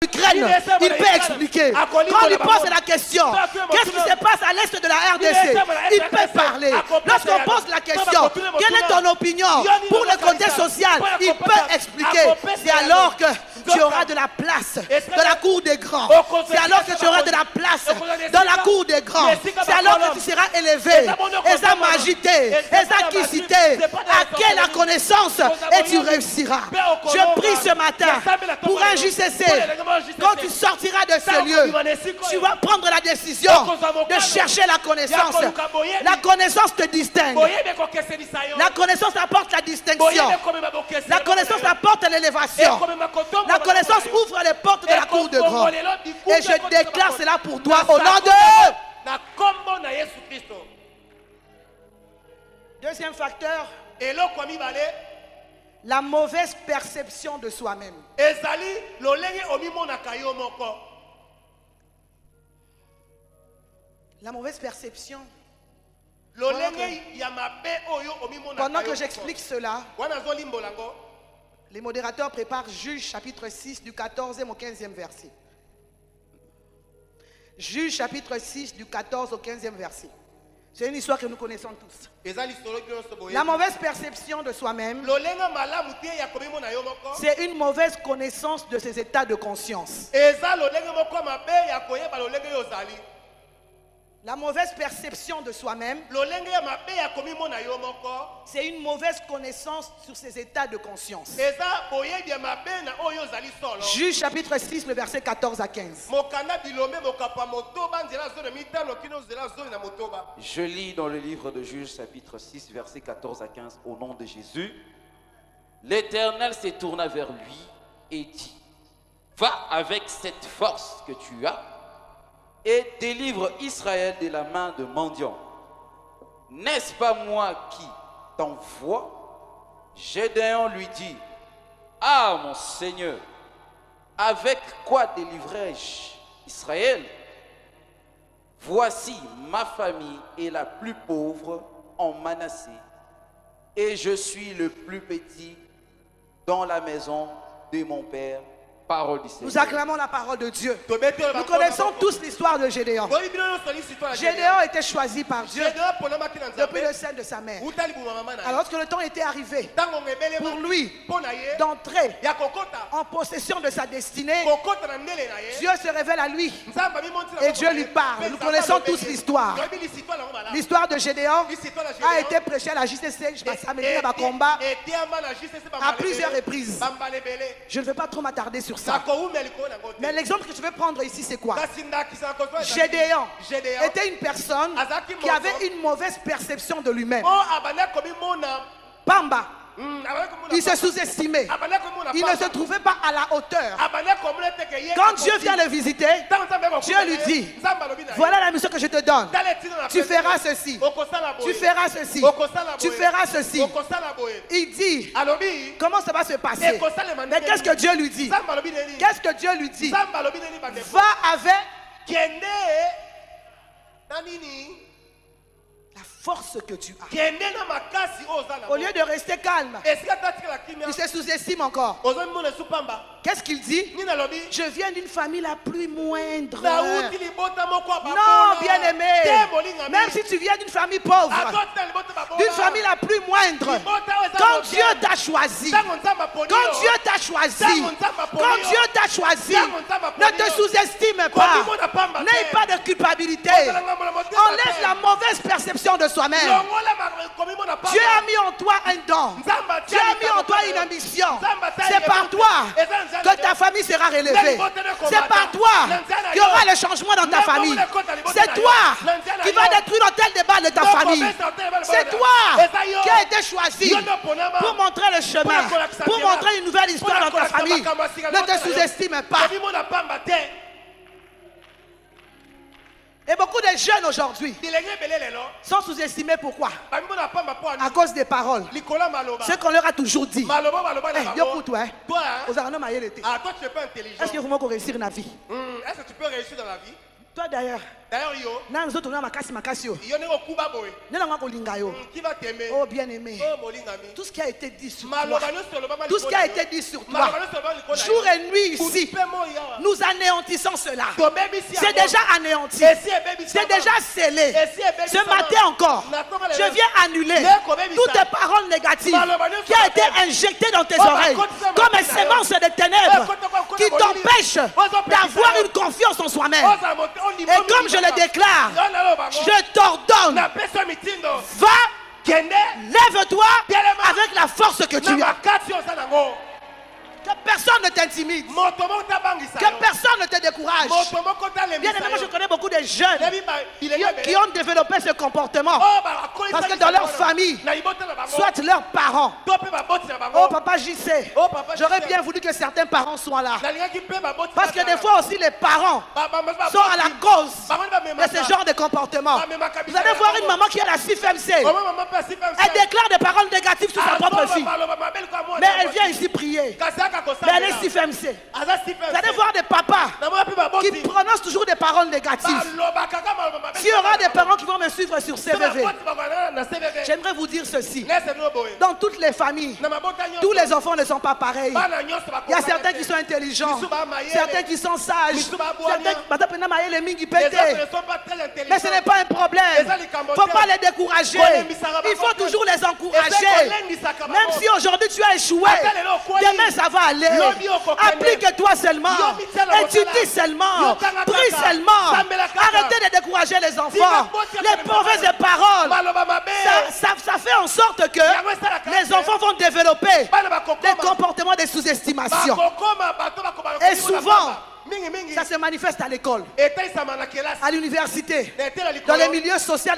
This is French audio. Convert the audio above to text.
l'Ukraine, il peut expliquer. Quand on lui pose la question, qu'est-ce qui se passe à l'est de la RDC, il peut parler. Lorsqu'on pose la question, quelle est ton opinion pour le côté social, il peut expliquer. C'est alors que tu auras de la place dans la cour des grands. C'est alors que tu auras de la place dans la cour des grands. C'est alors que tu seras élevé. Et ça m'agité, et ça qui cité, acquiert la connaissance et tu réussiras. Je prie ce matin pour un JCC. Quand tu sortiras de ce lieu, tu vas prendre la décision de chercher la connaissance. La connaissance te distingue. La connaissance apporte la distinction. La connaissance apporte l'élévation. La connaissance ouvre les portes de la cour de grand. Et je déclare cela pour toi au nom de... Deuxième facteur, la mauvaise perception de soi-même. La mauvaise perception. Pendant que j'explique cela, les modérateurs préparent Juge chapitre 6 du 14e au 15e verset. Juge chapitre 6 du 14 au 15e verset. C'est une histoire que nous connaissons tous. La mauvaise perception de soi-même, c'est une mauvaise connaissance de ses états de conscience. La mauvaise perception de soi-même, c'est une mauvaise connaissance sur ses états de conscience. Juge chapitre 6, le verset 14 à 15. Je lis dans le livre de Juge chapitre 6, verset 14 à 15, au nom de Jésus. L'Éternel se tourna vers lui et dit: va avec cette force que tu as et délivre Israël de la main de mendiants. N'est-ce pas moi qui t'envoie? Gédéon lui dit: ah mon Seigneur, avec quoi délivrerai-je Israël? Voici, ma famille est la plus pauvre en Manassé, et je suis le plus petit dans la maison de mon père. Parole du Seigneur. Nous acclamons la parole de Dieu. Nous connaissons tous l'histoire de Gédéon. Gédéon était choisi par Dieu depuis le sein de sa mère. Alors lorsque le temps était arrivé pour lui d'entrer en possession de sa destinée, Dieu se révèle à lui et Dieu lui parle. Nous connaissons tous l'histoire. L'histoire de Gédéon a été prêchée à la JCC à plusieurs reprises. Je ne vais pas trop m'attarder sur ça. Mais l'exemple que je vais prendre ici, c'est quoi? Gédéon était une personne qui avait une mauvaise perception de lui-même. Pamba. Il se sous-estimait. Il ne se trouvait pas à la hauteur. Quand Dieu vient le visiter, Dieu lui dit: voilà la mission que je te donne. Tu feras ceci. Tu feras ceci. Tu feras ceci. Il dit: comment ça va se passer? Mais qu'est-ce que Dieu lui dit? Qu'est-ce que Dieu lui dit? Va avec la force que tu as. Au lieu de rester calme, il se sous-estime encore. Qu'est-ce qu'il dit? Je viens d'une famille la plus moindre. Non, bien-aimé. Même si tu viens d'une famille pauvre, d'une famille la plus moindre, quand Dieu t'a choisi, quand Dieu t'a choisi, quand Dieu t'a choisi, ne te sous-estime pas. N'aie pas de culpabilité. Enlève la mauvaise perception de soi-même. Dieu a mis en toi un don. Dieu a mis en toi une ambition. C'est par toi que ta famille sera relevée. C'est par toi qu'il y aura le changement dans ta famille. C'est toi qui vas détruire l'hôtel de bal de ta famille. C'est toi qui as été choisi pour montrer le chemin, pour montrer une nouvelle histoire dans ta famille. Ne te sous-estime pas. Et beaucoup de jeunes aujourd'hui sont sous-estimés. Pourquoi? À cause des paroles. Ce qu'on leur a toujours dit. Est-ce que vous pouvez réussir dans la vie? Est-ce que tu peux réussir dans la vie? Toi d'ailleurs. D'ailleurs, yo. Nan zoto na makasi yo. Yo neko kuba boy. Nena nga kolinga yo. Qui va t'aimer? Oh bien-aimé. Oh molingami. Tout ce qui a été dit sur toi. Tout ce qui a été dit sur toi. Jour et nuit ici. Nous anéantissons cela. C'est déjà anéanti. C'est déjà scellé. Ce matin encore, je viens annuler toutes les paroles négatives qui ont été injectées dans tes oreilles comme une sémence de ténèbres qui t'empêchent d'avoir une confiance en soi-même. Et comme je le déclare, je t'ordonne, va, lève-toi avec la force que tu as. Que personne ne t'intimide. Que personne ne te décourage. Bien évidemment, je connais beaucoup de jeunes qui ont développé ce comportement. Parce que dans leur famille, soit leurs parents. Oh papa JC, j'aurais bien voulu que certains parents soient là. Parce que des fois aussi les parents sont à la cause de ce genre de comportement. Vous allez voir une maman qui a la CIFMC. Elle déclare des paroles négatives sur sa propre fille. Mais elle vient ici prier. Mais elle est CIFMC. Vous allez voir des papas qui prononcent toujours des paroles négatives. S'il y aura des parents qui vont me suivre sur CVV, j'aimerais vous dire ceci. Dans toutes les familles, tous les enfants ne sont pas pareils. Il y a certains qui sont intelligents, certains qui sont sages, mais ce n'est pas un problème. Il ne faut pas les décourager. Il faut toujours les encourager. Même si aujourd'hui tu as échoué, demain ça va aller. Applique-toi seulement. Étudie seulement. Prie seulement. Arrêtez de décourager les enfants. Les mauvaises paroles. Ça fait en sorte que les enfants vont développer des comportements de sous-estimation. Et souvent, ça se manifeste à l'école, à l'université, dans les milieux sociaux.